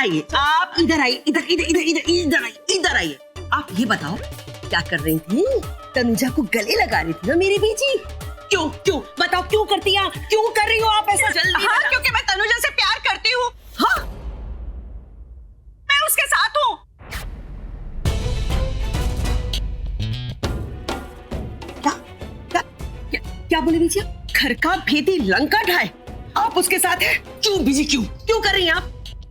आइए, आप इधर आइए, इधर इधर इधर इधर इधर आइए, इधर आइए। आप ये बताओ क्या कर रही थी? तनुजा को गले लगा रही थी ना मेरी बीजी। क्यों क्यों बताओ, क्यों करती हैं? क्यों कर रही हो आप ऐसा? जल्दी। हाँ, क्योंकि मैं तनुजा से प्यार करती हूँ। हाँ, मैं उसके साथ हूँ। क्या बोले बीजी? घर का भेदी लंका ढाए, आप उसके साथ हैं? क्यों बीजी, क्यों क्यों कर रही हैं आप?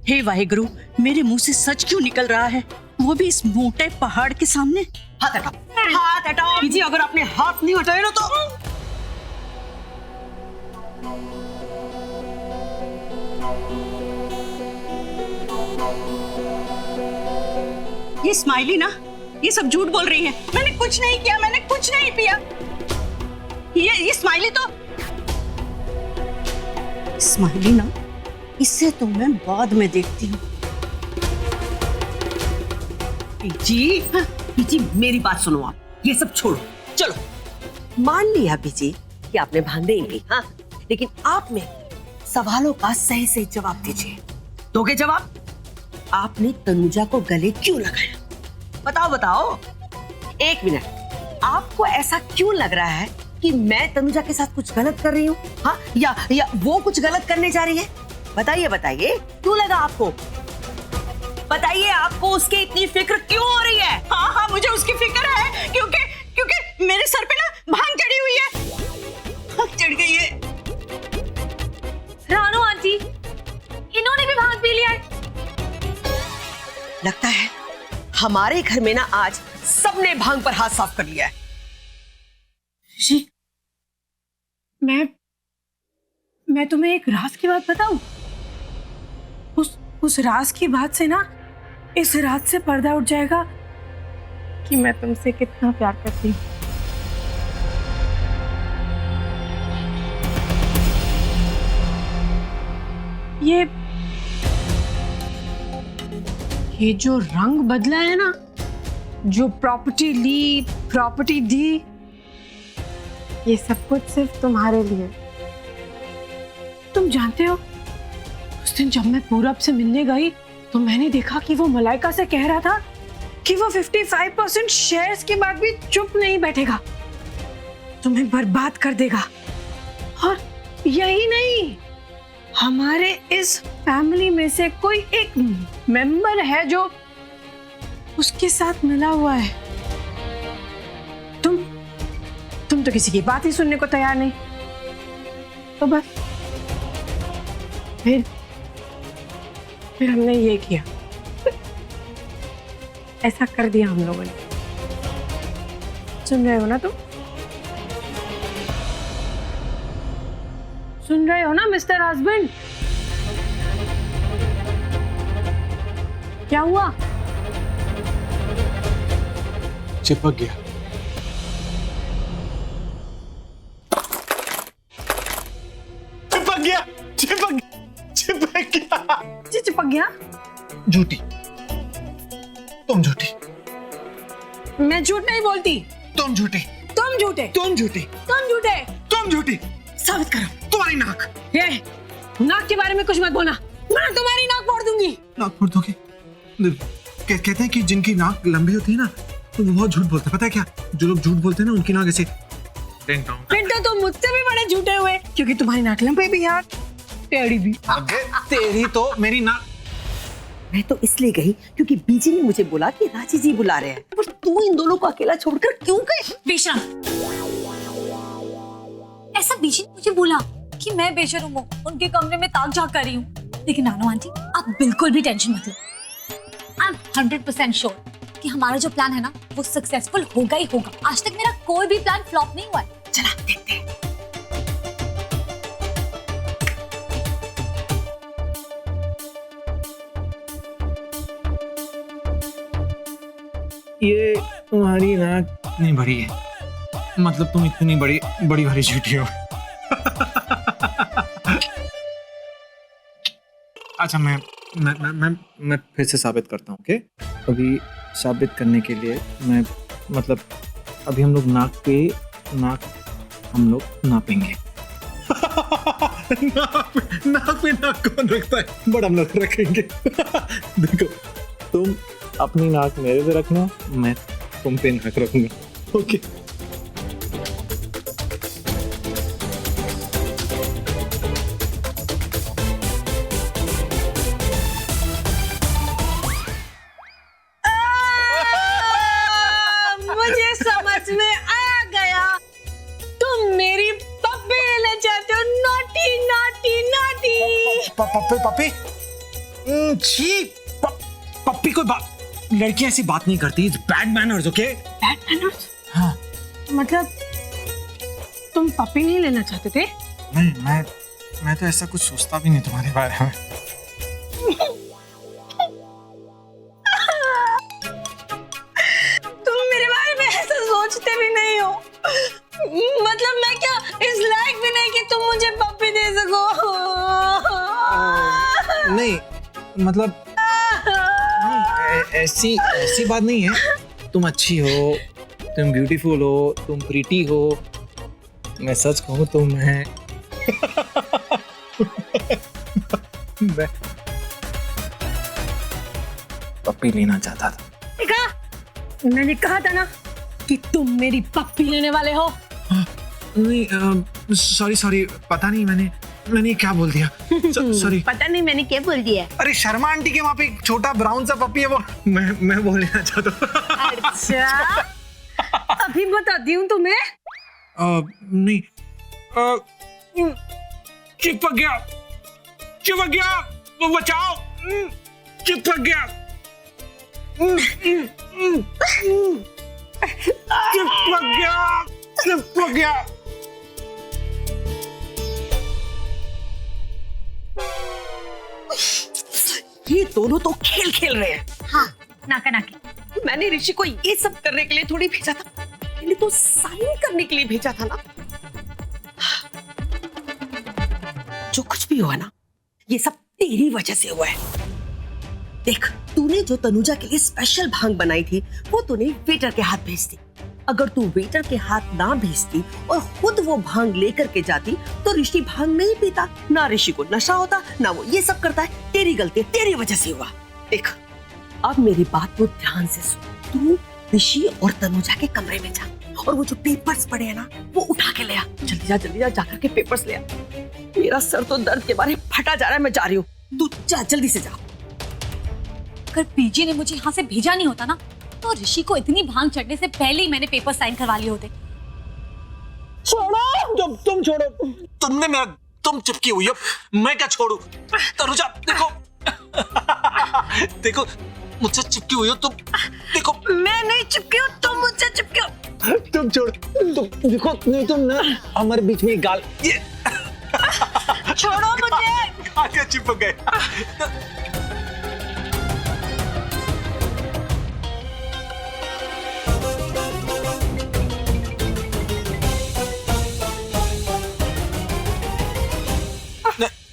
हे वाहिगुरु, मेरे मुंह से सच क्यों निकल रहा है, वो भी इस मोटे पहाड़ के सामने। हाथ हटाओ, हाथ हटाओ बीजी। अगर आपने हाथ नहीं हटाए ना तो ये स्माइली ना, ये सब झूठ बोल रही है। मैंने कुछ नहीं किया, मैंने कुछ नहीं पिया। ये स्माइली तो स्माइली ना, इससे तो मैं बाद में देखती हूँ। बीजी, बीजी मेरी बात सुनो, आप ये सब छोड़ो, चलो। मान लिया बीजी कि आपने भांग नहीं पी, हाँ, लेकिन आप में सवालों का सही सही जवाब दीजिए। दोगे जवाब? आपने तनुजा को गले क्यों लगाया? बताओ बताओ। एक मिनट, आपको ऐसा क्यों लग रहा है कि मैं तनुजा के साथ कुछ गलत कर रही हूँ? हाँ, या वो कुछ गलत करने जा रही है? बताइए बताइए, क्यों लगा आपको? बताइए, आपको उसकी इतनी फिक्र क्यों हो रही है? हाँ हाँ, मुझे उसकी फिक्र है, क्योंकि मेरे सर पे ना भांग चढ़ी हुई है, भांग चढ़ गई है। रानू आंटी, इन्होंने भी भांग पी लिया है। लगता है हमारे घर में ना आज सबने भांग पर हाथ साफ कर लिया है। जी, मैं तुम्हें एक राज की बात बताऊं? उस राज की बात से ना इस रात से पर्दा उठ जाएगा कि मैं तुमसे कितना प्यार करती हूँ। ये जो रंग बदला है ना, जो प्रॉपर्टी ली, प्रॉपर्टी दी, ये सब कुछ सिर्फ तुम्हारे लिए। तुम जानते हो, उस दिन जब मैं पूरब से मिलने गई तो मैंने देखा कि वो मलाइका से कह रहा था कि वो 55% शेयर्स के बाद भी चुप नहीं बैठेगा, तुम्हें बर्बाद कर देगा। और यही नहीं, हमारे इस फैमिली में से कोई एक मेंबर है जो उसके साथ मिला हुआ है। तुम तो किसी की बात ही सुनने को तैयार नहीं। तो बस फिर हमने ये किया, ऐसा कर दिया हम लोगों ने। सुन रहे हो ना तुम? सुन रहे हो ना मिस्टर हस्बैंड? क्या हुआ? चिपक गया। चिपक गया, चिपक गया। झूठी, तुम झूठी। मैं झूठ नहीं बोलती। तुम झूठी, तुम झूठे, तुम झूठी, तुम झूठे, तुम झूठी। साबित करो। तुम्हारी नाक। ये नाक के बारे में कुछ मत बोलना, मैं तुम्हारी नाक फोड़ दूंगी। नाक फोड़ दोगे? कहते हैं कि जिनकी नाक लंबी होती है ना, तो वो बहुत झूठ बोलते हैं। पता है क्या? जो लोग झूठ बोलते हैं ना, उनकी नाक ऐसे पिंटू, तुम मुझसे भी बड़े झूठे हुए, क्योंकि तुम्हारी नाक लंबी भी है, टेढ़ी भी। तेरी तो मेरी नाक। मैं तो इसलिए गई क्योंकि बीजी ने मुझे बोला कि राजी जी बुला रहे हैं, पर तू इन दोनों को अकेला छोड़कर क्यों गई? बेशरम, ऐसा बीजी ने मुझे बोला कि मैं बेशरम हूँ, उनके कमरे में ताक झांक कर रही हूँ। लेकिन नानो आंटी, आप बिल्कुल भी टेंशन मत लो। आई एम 100% श्योर कि हमारा जो प्लान है ना, वो सक्सेसफुल होगा ही होगा। आज तक मेरा कोई भी प्लान फ्लॉप नहीं हुआ है। चला देखते हैं। ये तुम्हारी नाक इतनी बड़ी है, मतलब तुम इतनी बड़ी बड़ी भरी झूठी हो। अच्छा, मैं फिर से साबित करता हूँ। ओके, अभी साबित करने के लिए मैं मतलब अभी हम लोग नाक हम लोग नापेंगे। नाक पे नाक कौन रखता है, बट हम लोग रखेंगे। देखो, तुम अपनी नाक मेरे पे रखना, मैं तुम पे नाक रखूंगा। ओके। मुझे समझ में आ गया, तुम मेरी पप्पी लेना चाहते हो। Naughty naughty naughty. पप्पी? छी, पप्पी कोई बात, लड़कियां ऐसी बात नहीं करती। It's bad manners, okay? Bad manners? हाँ। मतलब तुम पपी नहीं लेना चाहते थे? नहीं, मैं तो ऐसा कुछ सोचता भी नहीं तुम्हारे बारे में। तुम मेरे बारे में ऐसा सोचते भी नहीं हो। मतलब मैं क्या इस लायक भी नहीं कि तुम मुझे पप्पी दे सको? नहीं, मतलब ऐसी बात नहीं है। तुम अच्छी हो, तुम ब्यूटीफुल हो, तुम प्रीटी हो। मैं सच कहूँ तो मैं पप्पी लेना चाहता था। देखा, मैंने कहा था ना कि तुम मेरी पप्पी लेने वाले हो। नहीं, सॉरी, पता नहीं मैंने क्या बोल दिया। सॉरी। पता नहीं मैंने क्या बोल दिया। अरे शर्मा आंटी के वहाँ पे एक छोटा ब्राउन सा पप्पी है, वो मैं बोल लेना चाहता हूँ। अच्छा, अभी बताती हूँ तुम्हें। नहीं, चिपक गया, वो बचाओ, चिपक गया, चिपक गया। ये दोनों तो खेल रहे हैं। हाँ, नाका नाकी। मैंने ऋषि को ये सब करने के लिए थोड़ी भेजा था, मैंने तो साइन करने के लिए भेजा था ना। जो कुछ भी हुआ ना, ये सब तेरी वजह से हुआ है। देख, तूने जो तनुजा के लिए स्पेशल भांग बनाई थी, वो तूने वेटर के हाथ भेज दी। अगर तू वेटर के हाथ ना भेजती और खुद वो भांग लेकर के जाती, तो ऋषि भांग नहीं पीता, ना ऋषि को नशा होता, ना वो ये सब करता है। तेरी गलती, तेरी वजह से हुआ। देख, अब मेरी बात को ध्यान से सुन। तू ऋषि और तनुजा के कमरे में जा और वो जो पेपर्स पड़े हैं ना, वो उठा के ले आ। जल्दी जा जाकर के पेपर्स ले आ। मेरा सर तो दर्द के मारे फटा जा रहा है, मैं जा रही हूँ। तू जा, जल्दी से जा। अगर पीजी ने मुझे यहाँ से भेजा नहीं होता ना, तो ऋषि को इतनी भांग चढ़ने से पहले ही मैंने पेपर साइन करवा लिए होते। छोड़ो, तुम छोड़ो। तुम चिपकी हुई हो, मैं क्या छोड़ू? तनुजा, देखो मुझसे चिपकी हुई हो तुम। देखो, मैं नहीं चिपकी हूँ, तुम मुझसे चिपके हो। तुम छोड़ो, तुम देखो, नहीं तुम ना हमारे बीच में गाल, ये छोड़ो मुझे। आगे चिपक गए।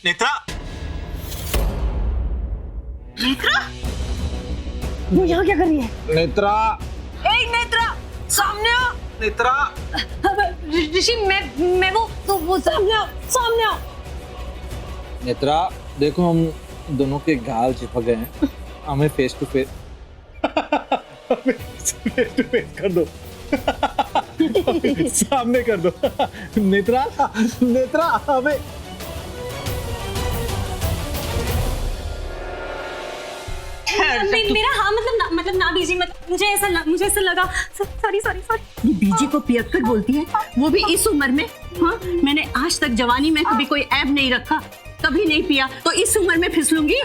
नेत्रा, वो यहाँ क्या कर रही है? नेत्रा, नेत्रा, सामने आओ। नेत्रा, ऋषि, मैं वो सामने आओ। नेत्रा, देखो हम दोनों के गाल चिपक गए हैं, हमें फेस टू फेस कर दो। सामने कर दो। नेत्रा, हमें मेरा हाँ मतलब ना बीजी, मुझे ऐसा लगा। सॉरी। ये बीजी को पियक्कर बोलती है, वो भी इस उम्र में। हाँ, मैंने आज तक जवानी में कभी कोई ऐब नहीं रखा, कभी नहीं पिया, तो इस उम्र में फिसलूंगी?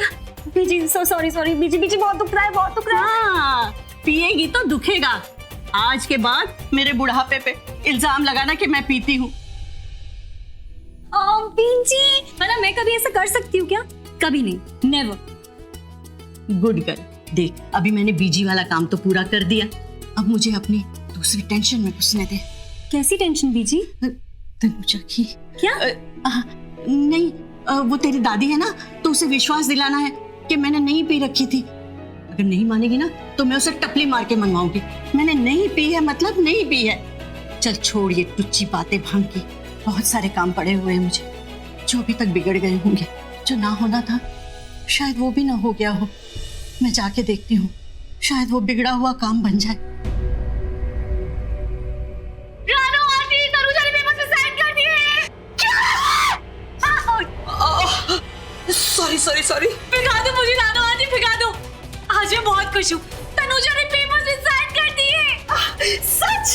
बीजी सॉरी बीजी, बहुत दुख रहा है। हाँ, पिएगी तो दुखेगा। आज के बाद मेरे बुढ़ापे पे इल्जाम लगाना कि मैं पीती हूँ। बीजी, मतलब मैं कभी ऐसा कर सकती हूँ क्या? कभी नहीं, नेवर। Good girl. देख, अभी मैंने बीजी वाला काम तो पूरा कर दिया, अब मुझे अपनी दूसरी टेंशन में घुसने दे। कैसी टेंशन बीजी? तनुजा की। क्या? नहीं, वो तेरी दादी है ना, तो उसे विश्वास दिलाना है कि मैंने नहीं पी रखी थी। अगर नहीं मानेगी ना, तो मैं उसे टपली मार के मनवाऊंगी। मैंने नहीं पी है मतलब नहीं पी है। चल छोड़ ये टुच्ची बातें भांग की, बहुत सारे काम पड़े हुए हैं मुझे। जो अभी तक बिगड़ गए होंगे, जो ना होना था शायद वो भी ना हो गया हो। मैं जाके देखती हूँ, शायद वो बिगड़ा हुआ काम बन जाए। रानो आंटी, तनुजा ने पेपर पे साइन कर दिए। Sorry sorry sorry. भिगा दो मुझे रानो आंटी, भिगा दो। आज मैं बहुत खुश हूँ, तनुजा ने पेपर पे साइन कर दिए। सच?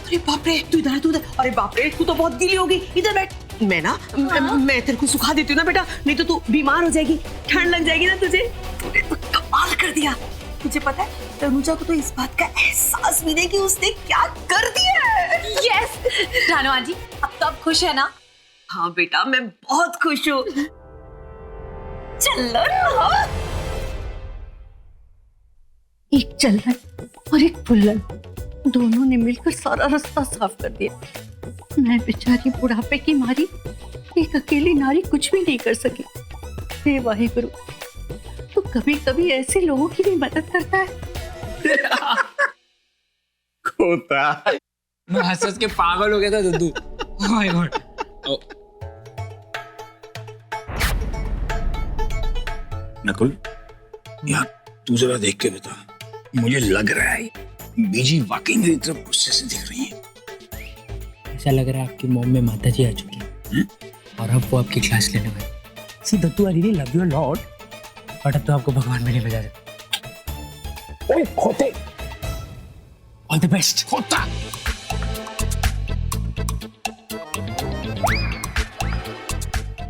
अरे बाप रे, तू इधर। अरे बाप रे, तू तो बहुत गीली होगी, इधर बैठ। मैं तेरे को सुखा देती हूँ ना बेटा, नहीं तो तू बीमार हो जाएगी, ठंड लग जाएगी ना तुझे। तूने तो कमाल कर दिया। तुझे पता है तनुजा को तो इस बात का एहसास भी नहीं कि उसने क्या कर दिया है। यस रानो आंटी, अब तो आप खुश है ना? हाँ बेटा, मैं बहुत खुश हूँ। चलो ना। एक चल्लन और एक फुल्लन, दोनों ने मिलकर सारा रास्ता साफ कर दिया। मैं बेचारी बुढ़ापे की मारी एक अकेली नारी कुछ भी नहीं कर सकी। हे वाहिगुरु, तो कभी कभी ऐसे लोगों की भी मदद करता है। खोता मैं हंस के पागल हो गया था Duddu. Oh my god. Nakul, यार तू जरा देख के बता, मुझे लग रहा है बीजी वाकई मेरी तरफ गुस्से से दिख रही है। ऐसा लग रहा है आपकी मॉम में माता जी आ चुकी है और अब वो आपकी क्लास लेने वाली। See Dattu, I really love you a lot, but अब तो आपको भगवान में नहीं बजा सकते। ओए खोते, ऑल द बेस्ट। खोता।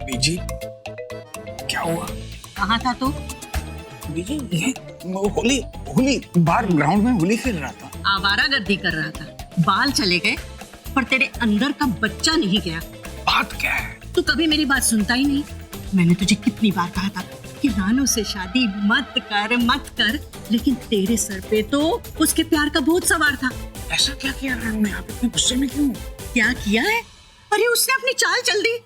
बीजी, क्या हुआ? कहाँ था तू? बीजी, ये होली बाहर ग्राउंड में होली खेल रहा था। आवारागर्दी कर रहा था। बाल चले गए पर तेरे अंदर का बच्चा नहीं गया। बात क्या है? तू कभी मेरी बात सुनता ही नहीं। मैंने तुझे कितनी बार कहा था कि रानू से शादी मत कर, लेकिन तेरे सर पे तो उसके प्यार का भूत सवार था। ऐसा क्या किया रानू ने? आप इतने गुस्से में क्यों? क्या किया है? अरे उसने अपनी चाल चल दी।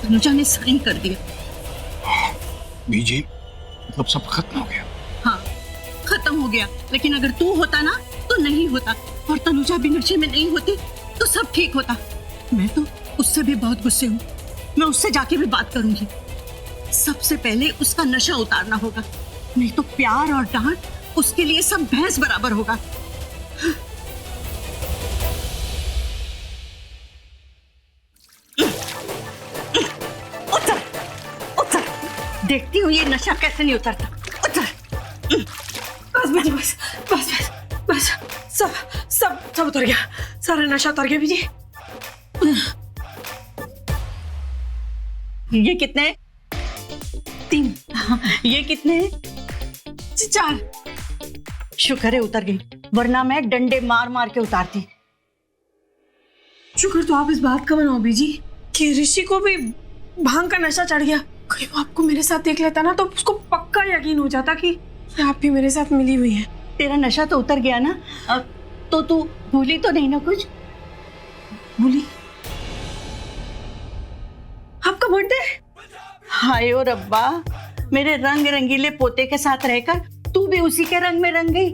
तनुजा ने साइन कर दिया। बीजी, मतलब सब खत्म हो गया? हाँ, खत्म हो गया। लेकिन अगर तू होता ना तो नहीं होता, और तनुजा भी नशे में नहीं होती तो सब ठीक होता। मैं तो उससे भी बहुत गुस्से हूँ। मैं उससे जाके भी बात करूंगी। सबसे पहले उसका नशा उतारना होगा, नहीं तो प्यार और डांट उसके लिए सब भैंस बराबर होगा। उतर, देखती हूँ ये नशा कैसे नहीं उतरता। उतर। बस सब उतर गया, सारा नशा उतर गया। बीजी, ये कितने? 3। ये कितने? 4। शुक्र है उतर गई, वरना मैं डंडे मार मार के उतारती। शुक्र तो आप इस बात का मनाओ बीजी कि ऋषि को भी भांग का नशा चढ़ गया। कहीं वो आपको मेरे साथ देख लेता ना तो उसको पक्का यकीन हो जाता कि आप भी मेरे साथ मिली हुई हैं। तेरा नशा तो उतर गया ना, अब तो तू भूली तो नहीं ना कुछ? बोली आपका बर्थडे? हाय ओ रब्बा, मेरे रंग रंगीले पोते के साथ रहकर तू भी उसी के रंग में रंग गई।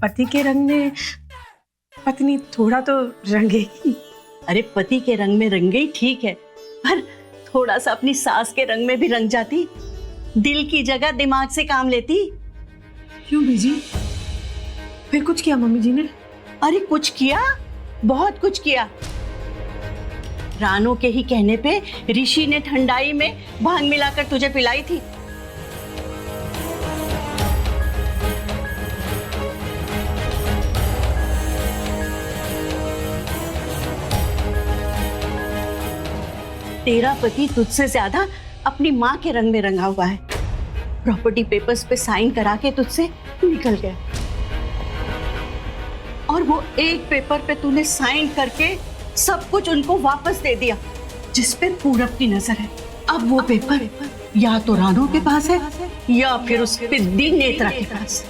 पति के रंग में पत्नी थोड़ा तो रंगेगी। अरे पति के रंग में रंग गई ठीक है, पर थोड़ा सा अपनी सास के रंग में भी रंग जाती, दिल की जगह दिमाग से काम लेती। क्यों बीजी, फिर कुछ किया मम्मी जी ने? अरे कुछ किया, बहुत कुछ किया। रानो के ही कहने पे ऋषि ने ठंडाई में भांग मिलाकर तुझे पिलाई थी। तेरा पति तुझसे ज्यादा अपनी माँ के रंग में रंगा हुआ है। प्रॉपर्टी पेपर्स पे साइन करा के तुझसे निकल गया, और वो एक पेपर पे तूने साइन करके सब कुछ उनको वापस दे दिया जिस पे पूरब की नजर है। अब वो पेपर या तो रानो के पास है या फिर उस पे दी नेत्रा के पास।